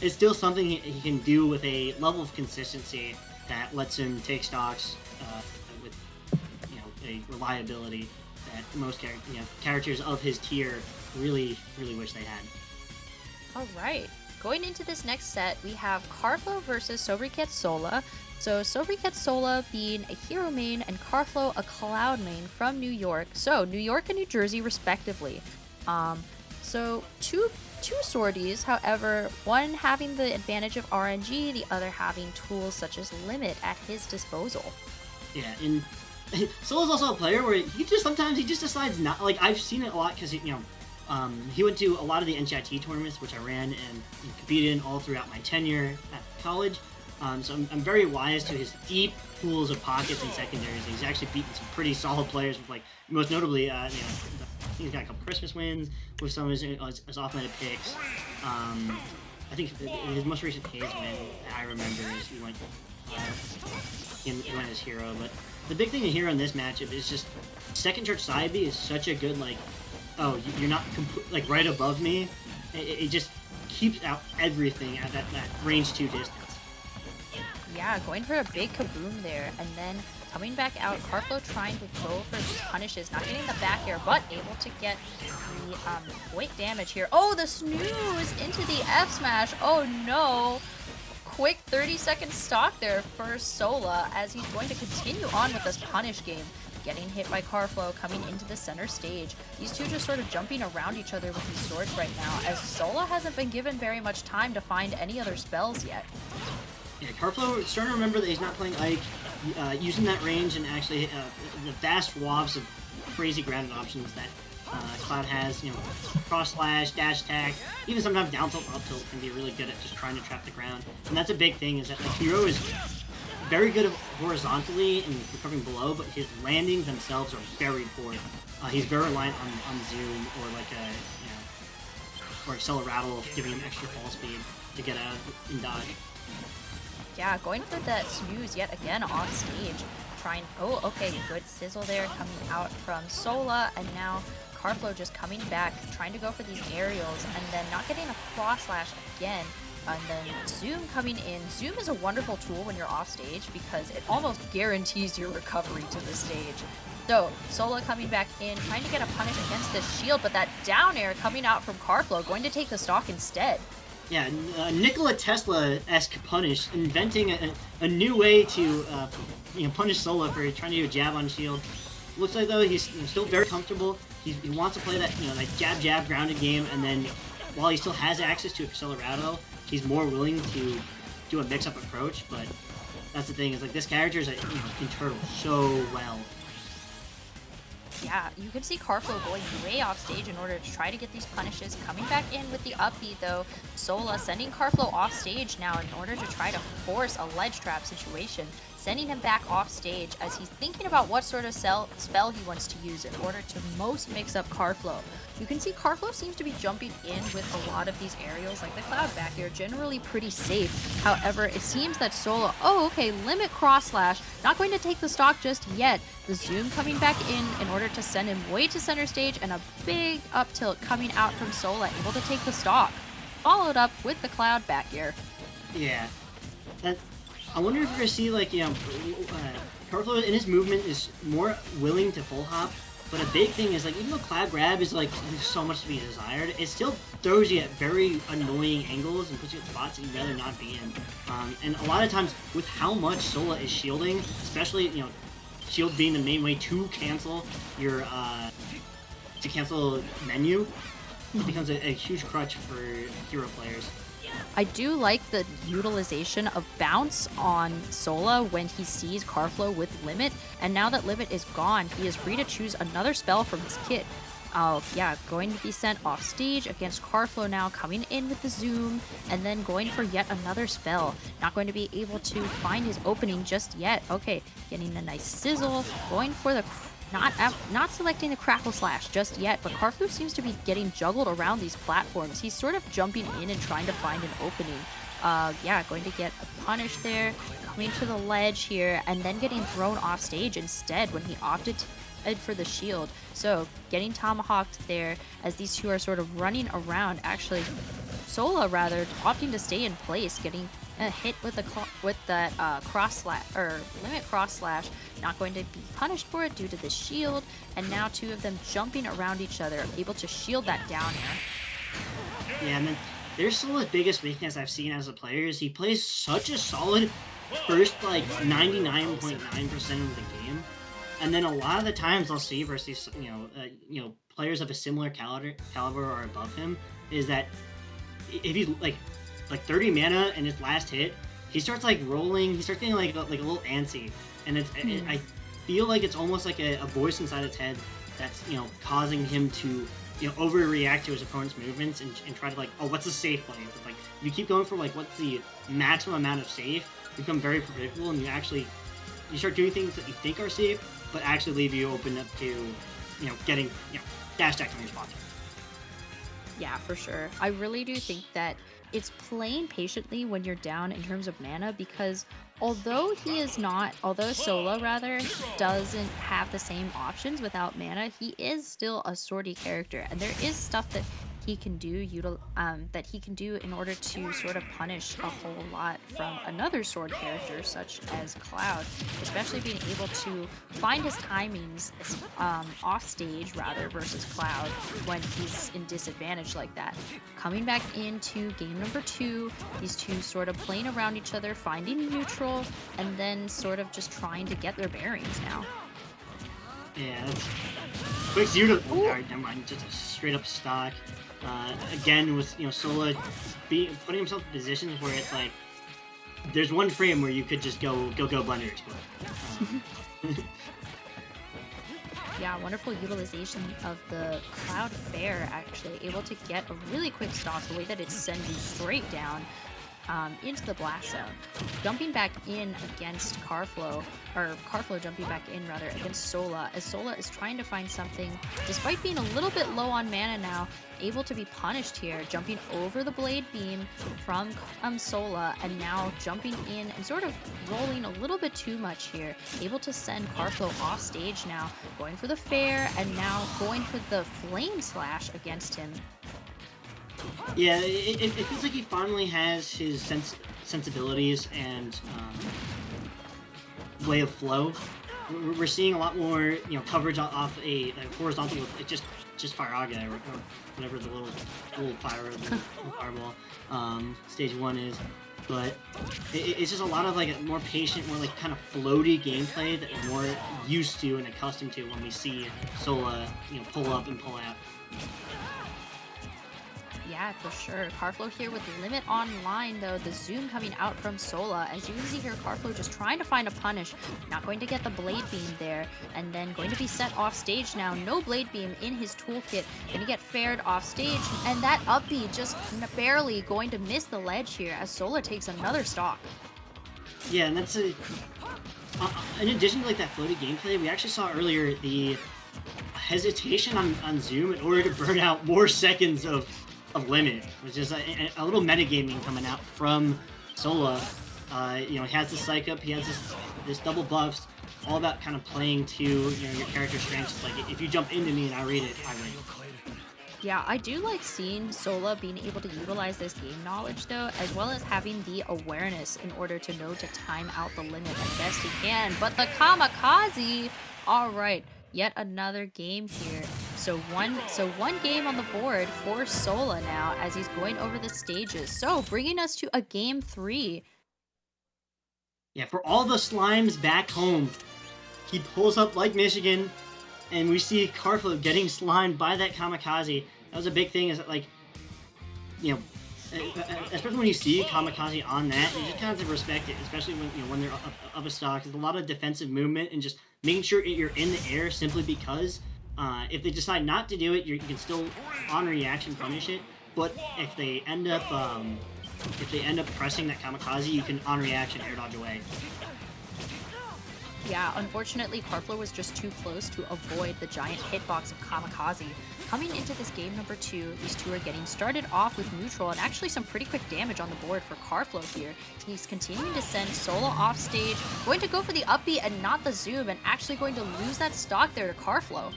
it's still something he can do with a level of consistency that lets him take stocks with a reliability that most characters of his tier really wish they had. All right. Going into this next set, we have Karflo versus Sobriquet Sola. So Sobriquet Sola being a hero main and Karflo a cloud main from New York. So New York and New Jersey respectively. So two sorties, however, one having the advantage of RNG, the other having tools such as Limit at his disposal. Yeah, and Solo's also a player where sometimes he just decides not. Like I've seen it a lot because he went to a lot of the NCIT tournaments, which I ran and competed in all throughout my tenure at college. So I'm very wise to his deep pools of pockets and secondaries. He's actually beaten some pretty solid players with, like, most notably, he's got a couple Christmas wins with some of his off-meta picks. I think his most recent Haze win I remember is he went as hero. But the big thing to hear on this matchup is just second church side B is such a good, like, oh, you're not like right above me. It just keeps out everything at that range 2 distance. Yeah, going for a big kaboom there, and then coming back out, Karflo trying to go for these punishes, not getting the back air, but able to get the point damage here. Oh, the snooze into the F smash. Oh no. Quick 30-second stock there for Sola as he's going to continue on with this punish game. Getting hit by Karflo, coming into the center stage. These two just sort of jumping around each other with these swords right now, as Sola hasn't been given very much time to find any other spells yet. Yeah, Karflo starting to remember that he's not playing Ike, using that range and actually the vast swaths of crazy grounded options that Cloud has. Cross slash, dash attack, even sometimes down tilt, up tilt can be really good at just trying to trap the ground. And that's a big thing, is that the hero is very good horizontally and recovering below, but his landings themselves are very poor. He's very reliant on Zoom or like or Acceleratle, giving him extra fall speed to get out and dodge. Yeah, going for that snooze yet again off stage. Trying, oh, okay, good sizzle there coming out from Sola, and now Karflo just coming back, trying to go for these aerials, and then not getting a cross slash again. And then Zoom coming in. Zoom is a wonderful tool when you're off stage because it almost guarantees your recovery to the stage. So, Sola coming back in, trying to get a punish against the shield, but that down air coming out from Karflo, going to take the stock instead. Yeah, Nikola Tesla-esque punish, inventing a new way to punish Sola for trying to do a jab on shield. Looks like though he's still very comfortable. He wants to play that that jab grounded game, and then while he still has access to Accelerato, he's more willing to do a mix-up approach. But that's the thing, is like this character is can turtle so well. Yeah, you can see Karflo going way off stage in order to try to get these punishes. Coming back in with the upbeat though, Sola sending Karflo off stage now in order to try to force a ledge trap situation. Sending him back off stage as he's thinking about what sort of spell he wants to use in order to most mix up Karflo. You can see Karflo seems to be jumping in with a lot of these aerials, like the cloud back here, generally pretty safe. However, it seems that Sola, oh okay, limit cross slash, not going to take the stock just yet. The zoom coming back in order to send him way to center stage, and a big up tilt coming out from Sola, able to take the stock. Followed up with the cloud back here. Yeah. I wonder if we're gonna see Karflo in his movement is more willing to full hop, but a big thing is even though cloud grab is so much to be desired, it still throws you at very annoying angles and puts you at spots that you'd rather not be in. And a lot of times with how much Sola is shielding, especially shield being the main way to cancel your menu, it becomes a huge crutch for hero players. I do like the utilization of bounce on Sola when he sees Karflo with limit, and now that limit is gone, he is free to choose another spell from his kit. Yeah, going to be sent off stage against Karflo now, coming in with the zoom, and then going for yet another spell. Not going to be able to find his opening just yet. Okay, getting a nice sizzle, going for the not selecting the crackle slash just yet, but Karflo seems to be getting juggled around these platforms. He's sort of jumping in and trying to find an opening. Yeah, going to get a punish there, coming to the ledge here, and then getting thrown off stage instead when he opted for the shield. So getting tomahawked there as these two are sort of running around. Actually, Sola rather opting to stay in place, getting hit with that cross slash or limit cross slash, not going to be punished for it due to the shield, and now two of them jumping around each other, able to shield that down air. Yeah, and then there's Sola's biggest weakness I've seen as a player is he plays such a solid first like 99.9% of the game, and then a lot of the times I'll see versus players of a similar caliber or above him is that if he's like 30 mana and his last hit, he starts like rolling. He starts getting like a little antsy, and I feel like it's almost like a voice inside his head that's causing him to overreact to his opponent's movements and try to like, oh, what's the safe play? But like if you keep going for like what's the maximum amount of safe, you become very predictable, and you start doing things that you think are safe but actually leave you open up to getting dash attack on your sponsor. Yeah, for sure. I really do think that it's playing patiently when you're down in terms of mana, because although Sola rather doesn't have the same options without mana, he is still a swordy character, and there is stuff that he can do in order to sort of punish a whole lot from another sword character such as Cloud, especially being able to find his timings off stage rather versus Cloud when he's in disadvantage like that. Coming back into game number 2, these two sort of playing around each other, finding neutral, and then sort of just trying to get their bearings now. Yeah, that's quick 0 to... Alright, never mind, just a straight up stock. Again, with Sola putting himself in positions where it's like there's one frame where you could just go Blender Explode. Yeah, wonderful utilization of the Cloud Fair, actually able to get a really quick stock, the way that it sends you straight down into the blast zone. Jumping back in against Karflo jumping back in rather against Sola, as Sola is trying to find something, despite being a little bit low on mana now, able to be punished here, jumping over the blade beam from Sola, and now jumping in and sort of rolling a little bit too much here, able to send Karflo off stage now, going for the fair, and now going for the flame slash against him. Yeah, it feels like he finally has his sensibilities and way of flow. We're seeing a lot more, coverage off a horizontal with just Firaga or whatever the little fireball stage 1 is. But it's just a lot of like a more patient, more like kind of floaty gameplay that we're more used to and accustomed to when we see Sola, pull up and pull out. Yeah, for sure. Karflo here with limit online, though. The zoom coming out from Sola. As you can see here, Karflo just trying to find a punish. Not going to get the blade beam there. And then going to be set off stage now. No blade beam in his toolkit. Going to get fared off stage. And that up B just barely going to miss the ledge here as Sola takes another stock. Yeah, and that's in addition to like that floaty gameplay, we actually saw earlier the hesitation on zoom in order to burn out more seconds of limit, which is a little metagaming coming out from Sola. He has the psych up, he has this double buffs, all about kind of playing to your character's strengths. It's like if you jump into me and I read it, I win. Yeah, I do like seeing Sola being able to utilize this game knowledge though, as well as having the awareness in order to know to time out the limit as best he can. But the kamikaze, all right. Yet another game here. So one game on the board for Sola now as he's going over the stages. So bringing us to a game 3. Yeah, for all the slimes back home, he pulls up like Michigan, and we see Karflo getting slimed by that kamikaze. That was a big thing. Is that like, especially when you see kamikaze on that, you just kind of have to respect it, especially when they're up a stock. There's a lot of defensive movement and just making sure you're in the air simply because if they decide not to do it, you can still on reaction punish it. But if they end up pressing that kamikaze, you can on reaction air dodge away. Yeah, unfortunately, Karflo was just too close to avoid the giant hitbox of kamikaze. Coming into this game number 2, these two are getting started off with neutral and actually some pretty quick damage on the board for Karflo here. He's continuing to send Sola off stage, going to go for the up B and not the zoom, and actually going to lose that stock there to Karflo.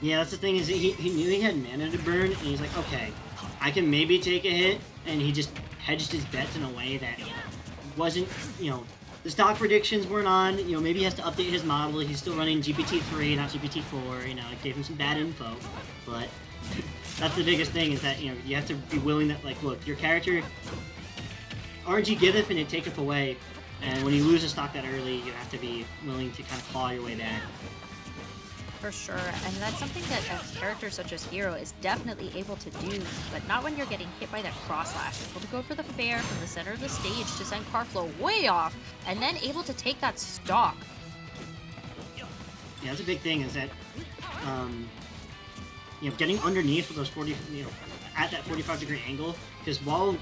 Yeah, that's the thing, is he knew he had mana to burn, and he's like, okay, I can maybe take a hit, and he just hedged his bets in a way that wasn't, the stock predictions weren't on. Maybe he has to update his model. He's still running GPT-3, not GPT-4. It gave him some bad info, but that's the biggest thing is that, you have to be willing that, like, look, your character, RNG giveth and it taketh away, and when you lose a stock that early, you have to be willing to kind of claw your way back. For sure, and that's something that a character such as Hero is definitely able to do, but not when you're getting hit by that cross slash. Able to go for the fair from the center of the stage to send Karflo way off, and then able to take that stock. Yeah, that's a big thing is that, getting underneath with those 40, at that 45-degree angle, because while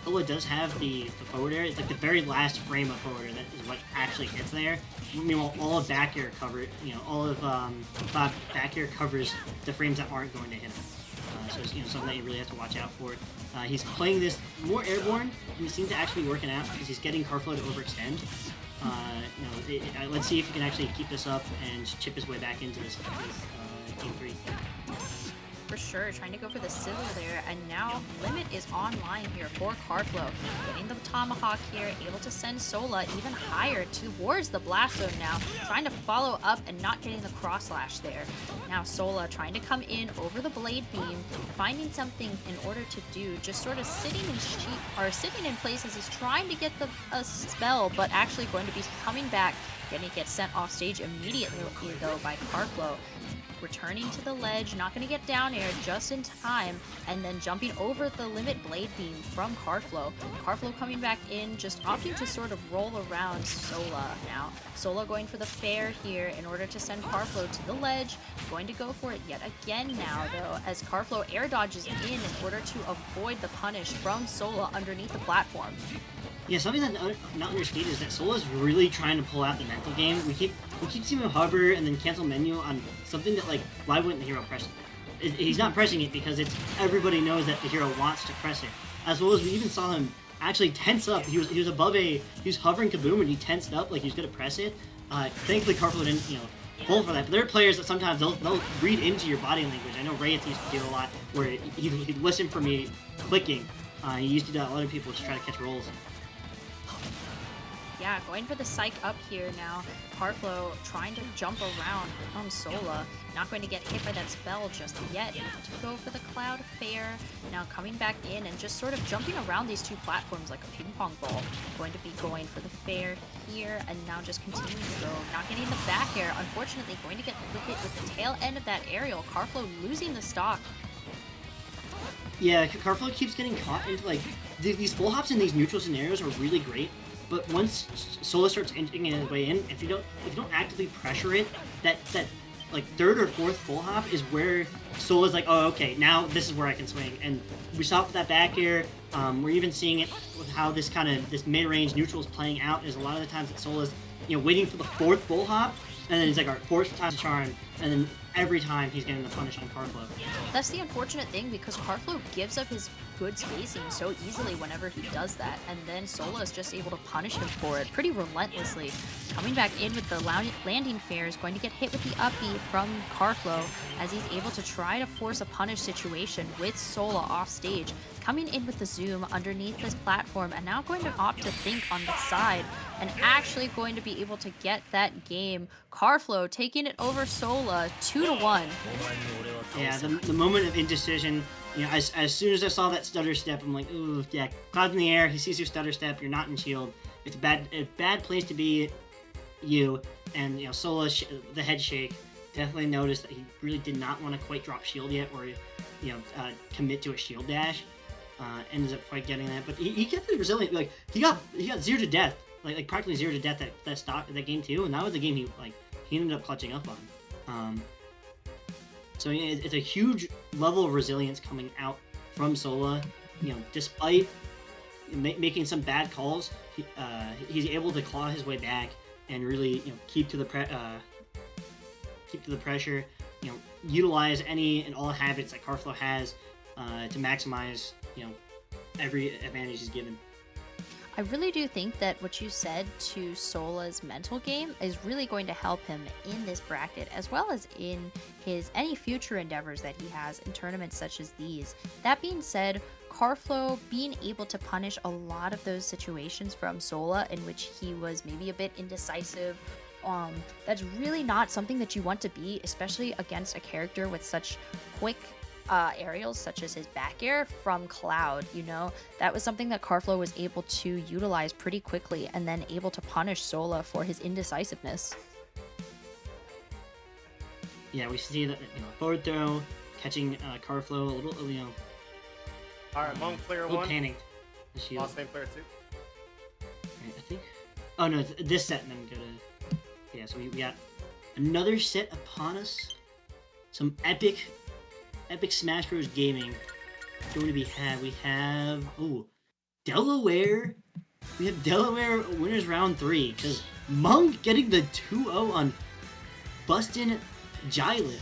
Sola does have the forward air, it's like the very last frame of forward air that is what actually hits there. Meanwhile, all of back air all of back air covers the frames that aren't going to hit him. So it's something that you really have to watch out for. He's playing this more airborne, and it seems to actually be working out because he's getting Karflo to overextend. Let's see if he can actually keep this up and chip his way back into this game 3. For sure, trying to go for the sizzle there, and now Limit is online here for Karflo. Getting the Tomahawk here, able to send Sola even higher towards the Blast Zone now, trying to follow up and not getting the cross slash there. Now Sola trying to come in over the Blade Beam, finding something in order to do, just sort of sitting in place as he's trying to get a spell, but actually going to be coming back. Gonna get sent off stage immediately though by Karflo. Returning to the ledge, not going to get down air just in time, and then jumping over the Limit Blade Beam from Karflo. Karflo coming back in, just opting to sort of roll around Sola now. Sola going for the fair here in order to send Karflo to the ledge. Going to go for it yet again now, though, as Karflo air dodges in order to avoid the punish from Sola underneath the platform. Yeah, something that's not understated is that Sola's really trying to pull out the mental game. We keep seeing him hover and then cancel menu on something that, like, why wouldn't the hero press it? He's not pressing it because everybody knows that the hero wants to press it. As well as we even saw him actually tense up. He was above he was hovering Kaboom and he tensed up like he was gonna press it. Thankfully Karflo didn't pull for that. But there are players that sometimes they'll read into your body language. I know Reyes used to do a lot where he'd listen for me clicking. He used to do that to other people to try to catch rolls. Yeah, going for the psych up here now. Karflo trying to jump around from Sola. Not going to get hit by that spell just yet. To go for the Cloud Fair. Now coming back in and just sort of jumping around these two platforms like a ping pong ball. Going to be going for the fair here and now just continuing to go. Not getting the back air. Unfortunately, going to get hit with the tail end of that aerial. Karflo losing the stock. Yeah, Karflo keeps getting caught into, like, these full hops in these neutral scenarios are really great. But once Sola starts inching his way in, if you don't actively pressure it, that like third or fourth full hop is where Sola's like, oh, okay, now this is where I can swing. And we saw it with that back air. We're even seeing it with how this mid-range neutral is playing out. Is a lot of the times that Sola's waiting for the fourth full hop, and then he's like, all right, fourth time's a charm, and then every time he's getting the punish on Karflo. That's the unfortunate thing because Karflo gives up his good spacing so easily whenever he does that, and then Sola is just able to punish him for it pretty relentlessly. Coming back in with the landing fair is going to get hit with the up B from Karflo as he's able to try to force a punish situation with Sola off stage. Coming in with the zoom underneath this platform and now going to opt to think on the side and actually going to be able to get that game. Karflo taking it over Sola 2-1. Yeah, the moment of indecision, as soon as I saw that stutter step, I'm like, ooh, yeah, Cloud's in the air, he sees your stutter step, you're not in shield. It's a bad place to be you, and Sola, the head shake, definitely noticed that he really did not want to quite drop shield yet, or commit to a shield dash. Ends up quite getting that, but he kept it resilient. Like he got 0 to death, like practically 0 to death that game too, and that was the game he ended up clutching up on. So it's a huge level of resilience coming out from Sola. Despite making some bad calls, he's able to claw his way back and really keep to the pressure. Utilize any and all habits that Karflo has to maximize every advantage he's given. I really do think that what you said to Sola's mental game is really going to help him in this bracket as well as in his any future endeavors that he has in tournaments such as these. That being said, Karflo being able to punish a lot of those situations from Sola in which he was maybe a bit indecisive, that's really not something that you want to be, especially against a character with such quick aerials such as his back air from Cloud. That was something that Karflo was able to utilize pretty quickly and then able to punish Sola for his indecisiveness. Yeah, we see that forward throw, catching Karflo a little, All right, Monk player a little one. panicked. The shield. Lost name player two. Right, I think. Oh no, this set and then go to. Yeah, so we got another set upon us. Some epic Smash Bros. Gaming going to be had. We have Delaware. We have Delaware winners round 3 because Monk getting the 2-0 on Bustin' Jylin.